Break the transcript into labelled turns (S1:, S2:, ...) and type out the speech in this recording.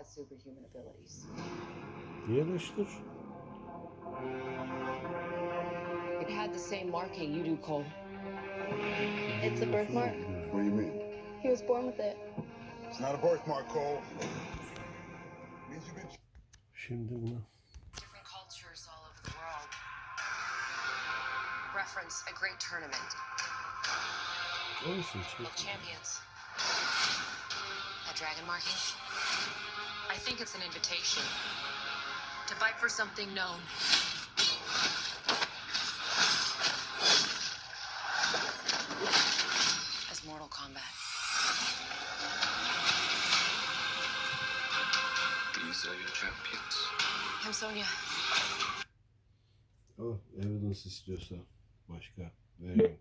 S1: had superhuman abilities.
S2: Yarıştır.
S1: It had the same marking you do, Cole.
S3: It's a birthmark.
S4: What do you mean?
S3: He was born with it.
S4: It's not a birthmark, Cole. Means you've been.
S2: Şimdi buna.
S1: Different cultures all over the world reference a great tournament
S2: Olsun
S1: of
S2: çek.
S1: champions. That dragon marking? I think it's an invitation to fight for something known. As Mortal Kombat.
S5: These are your champions.
S1: I'm Sonya.
S2: Oh, evidence istiyorsa başka vereyim.